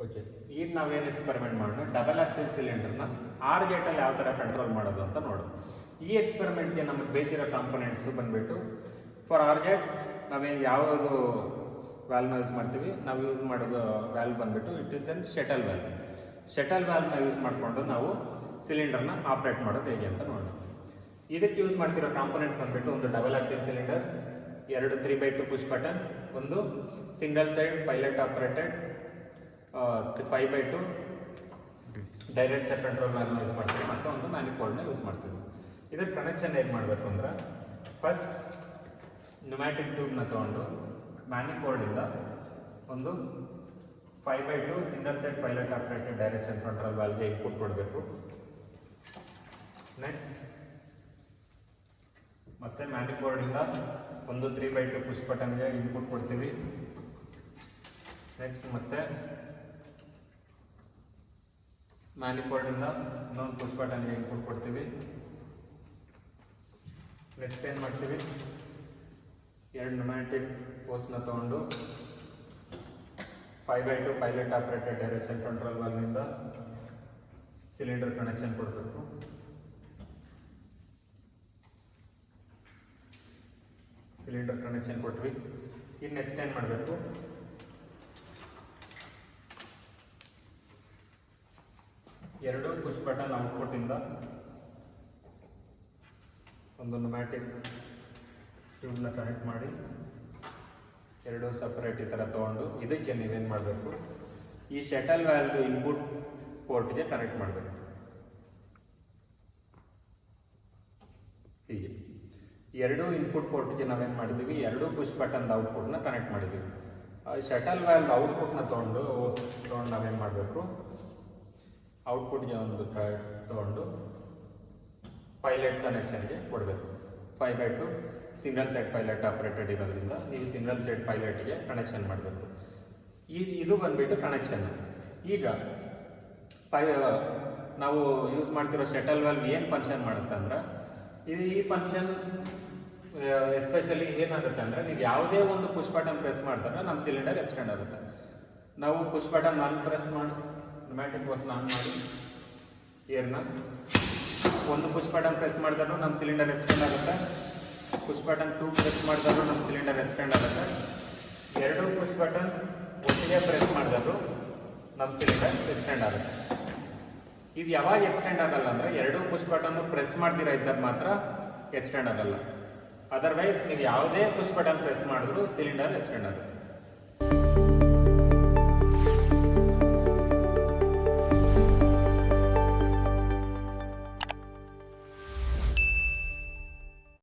Okay, ಈಗ ನಾವೇನು experiment ಮಾಡೋಣ, ಡಬಲ್ ಆಕ್ಟಿವ್ ಸಿಲಿಂಡರ್ನ ಆರ್ ಗೇಟಲ್ಲಿ ಯಾವ ಥರ ಕಂಟ್ರೋಲ್ ಮಾಡೋದು ಅಂತ ನೋಡು. ಈ ಎಕ್ಸ್ಪೆರಿಮೆಂಟ್ಗೆ ನಮಗೆ ಬೇಕಿರೋ ಕಾಂಪೊನೆಂಟ್ಸು ಬಂದುಬಿಟ್ಟು, ಫಾರ್ ಆರ್ ಗೇಟ್ ನಾವೇನು ಯಾವುದು ವ್ಯಾಲ್ವ್ನ ಯೂಸ್ ಮಾಡ್ತೀವಿ, ನಾವು ಯೂಸ್ ಮಾಡೋದು ವ್ಯಾಲ್ವ್ ಬಂದುಬಿಟ್ಟು it is an shuttle valve. Shuttle ವ್ಯಾಲ್ವ್ನ ಯೂಸ್ ಮಾಡಿಕೊಂಡು ನಾವು ಸಿಲಿಂಡರ್ನ ಆಪ್ರೇಟ್ ಮಾಡೋದು ಹೇಗೆ ಅಂತ ನೋಡೋಣ. ಇದಕ್ಕೆ ಯೂಸ್ ಮಾಡ್ತಿರೋ ಕಾಂಪೊನೆಂಟ್ಸ್ ಬಂದುಬಿಟ್ಟು ಒಂದು double active cylinder, 2 3/2 push button, ಒಂದು single side pilot operated 5/2 direct check control ವ್ಯಾಲ್ವ್ನ ಯೂಸ್ ಮಾಡ್ತೀವಿ, ಮತ್ತು ಒಂದು ಮ್ಯಾನಿಫೋಲ್ಡ್ನ ಯೂಸ್ ಮಾಡ್ತೀವಿ. ಇದಕ್ಕೆ ಕನೆಕ್ಷನ್ ಹೇಗೆ ಮಾಡಬೇಕು ಅಂದ್ರೆ, ಫಸ್ಟ್ ನ್ಯೂಮ್ಯಾಟಿಕ್ ಟ್ಯೂಬ್ನ ತೊಗೊಂಡು ಮ್ಯಾನಿಫೋಲ್ಡಿಂದ ಒಂದು 5/2 single side pilot operated direct check control ವ್ಯಾಲ್ವ್ಗೆ ಇನ್ಪುಟ್ ಕೊಡಬೇಕು. ನೆಕ್ಸ್ಟ್ ಮತ್ತೆ ಮ್ಯಾನಿಫೋಲ್ಡಿಂದ ಒಂದು 3/2 ಪುಷ್ ಬಟನ್ಗೆ ಇನ್ಪುಟ್ ಕೊಡ್ತೀವಿ. ನೆಕ್ಸ್ಟ್ ಮತ್ತೆ ಮ್ಯಾನಿಫೋಲ್ಡಿಂದ ಇನ್ನೊಂದು ಪುಷ್ ಬಟನ್ಗೆ ಇನ್ಪುಟ್ ಕೊಡ್ತೀವಿ. ನೆಕ್ಸ್ಟ್ ಏನು ಮಾಡ್ತೀವಿ, 2 ನ್ಯೂಮ್ಯಾಟಿಕ್ ಹೋಸ್ನ ತೊಗೊಂಡು 5/2 ಪೈಲಟ್ ಆಪರೇಟೆಡ್ ಡೈರೆಕ್ಷನ್ ಕಂಟ್ರೋಲ್ ವಾಲ್ವ್ನಿಂದ ಸಿಲಿಂಡರ್ ಕನೆಕ್ಷನ್ ಕೊಡಬೇಕು. ಸಿಲಿಂಡರ್ ಕನೆಕ್ಷನ್ ಕೊಟ್ವಿ. ಈಗ ನೆಕ್ಸ್ಟ್ ಏನು ಮಾಡಬೇಕು, ಎರಡು ಪುಷ್ ಬಟನ್ ಔಟ್ಪುಟ್ಟಿಂದ ಒಂದು ನ್ಯೂಮ್ಯಾಟಿಕ್ ಟ್ಯೂಬ್ನ ಕನೆಕ್ಟ್ ಮಾಡಿ, ಎರಡು ಸಪ್ರೇಟ್ ಈ ಥರ ತೊಗೊಂಡು ಇದಕ್ಕೆ ನೀವೇನು ಮಾಡಬೇಕು, ಈ ಶಟಲ್ ವ್ಯಾಲ್ವ್ದು ಇನ್ಪುಟ್ ಪೋರ್ಟ್ಗೆ ಕನೆಕ್ಟ್ ಮಾಡಬೇಕು. ಹೀಗೆ ಎರಡೂ ಇನ್ಪುಟ್ ಪೋರ್ಟ್ಗೆ ನಾವೇನು ಮಾಡಿದ್ದೀವಿ, ಎರಡೂ ಪುಷ್ ಬಟನ್ದ ಔಟ್ಪುಟ್ನ ಕನೆಕ್ಟ್ ಮಾಡಿದ್ದೀವಿ. ಶಟಲ್ ವ್ಯಾಲ್ವ್ ಔಟ್ಪುಟ್ನ ತೊಗೊಂಡು ನಾವೇನು ಮಾಡಬೇಕು, ಔಟ್ಪುಟ್ಗೆ ಒಂದು ತೊಗೊಂಡು ಪೈಲಟ್ ಕನೆಕ್ಷನ್ಗೆ ಕೊಡಬೇಕು. 5/2 ಸಿಂಗಲ್ ಸೈಡ್ ಪೈಲಟ್ ಆಪರೇಟೆಡ್ ಇರೋದ್ರಿಂದ ನೀವು ಸಿಂಗಲ್ ಸೈಡ್ ಪೈಲಟ್ಗೆ ಕನೆಕ್ಷನ್ ಮಾಡಬೇಕು. ಇದು ಬಂದುಬಿಟ್ಟು ಕನೆಕ್ಷನ್. ಈಗ ನಾವು ಯೂಸ್ ಮಾಡ್ತಿರೋ ಶಟಲ್ ವ್ಯಾಲ್ವ್ ಏನು ಫಂಕ್ಷನ್ ಮಾಡುತ್ತೆ ಅಂದ್ರೆ, ಈ ಫಂಕ್ಷನ್ ಎಸ್ಪೆಷಲಿ ಏನಾಗುತ್ತೆ ಅಂದರೆ, ನೀವು ಯಾವುದೇ ಒಂದು ಪುಷ್ ಬಟನ್ ಪ್ರೆಸ್ ಮಾಡ್ತಾರೆ ನಮ್ಮ ಸಿಲಿಂಡರ್ ಎಕ್ಸ್ಟೆಂಡ್ ಆಗುತ್ತೆ. ನಾವು ಪುಷ್ ಬಟನ್ ಆನ್ ಪ್ರೆಸ್ ಮಾಡಿ ನ್ಯೂಮ್ಯಾಟಿಕ್ ಹೋಸ್ನ ಆನ್ ಮಾಡಿ ಏರ್ನ ಒಂದು ಪುಷ್ ಬಟನ್ ಪ್ರೆಸ್ ಮಾಡಿದ್ರು ನಮ್ಮ ಸಿಲಿಂಡರ್ ಎಕ್ಸ್ಟೆಂಡ್ ಆಗುತ್ತೆ. ಪುಷ್ ಬಟನ್ 2 ಪ್ರೆಸ್ ಮಾಡಿದ್ರು ನಮ್ಮ ಸಿಲಿಂಡರ್ ಎಕ್ಸ್ಟೆಂಡ್ ಆಗುತ್ತೆ. ಎರಡೂ ಪುಷ್ ಬಟನ್ ಒಟ್ಟಿಗೆ ಪ್ರೆಸ್ ಮಾಡಿದ್ರು ನಮ್ಮ ಸಿಲಿಂಡರ್ ಎಕ್ಸ್ಟೆಂಡ್ ಆಗುತ್ತೆ. ಇದು ಯಾವಾಗ ಎಕ್ಸ್ಟೆಂಡ್ ಆಗಲ್ಲ ಅಂದರೆ, ಎರಡೂ ಪುಷ್ ಬಟನ್ ಪ್ರೆಸ್ ಮಾಡ್ದಿರ ಇದ್ದಾಗ ಮಾತ್ರ ಎಕ್ಸ್ಟೆಂಡ್ ಆಗಲ್ಲ. ಅದರ್ವೈಸ್ ನೀವು ಯಾವುದೇ ಪುಷ್ ಬಟನ್ ಪ್ರೆಸ್ ಮಾಡಿದ್ರು ಸಿಲಿಂಡರ್ ಎಕ್ಸ್ಟೆಂಡ್ ಆಗುತ್ತೆ.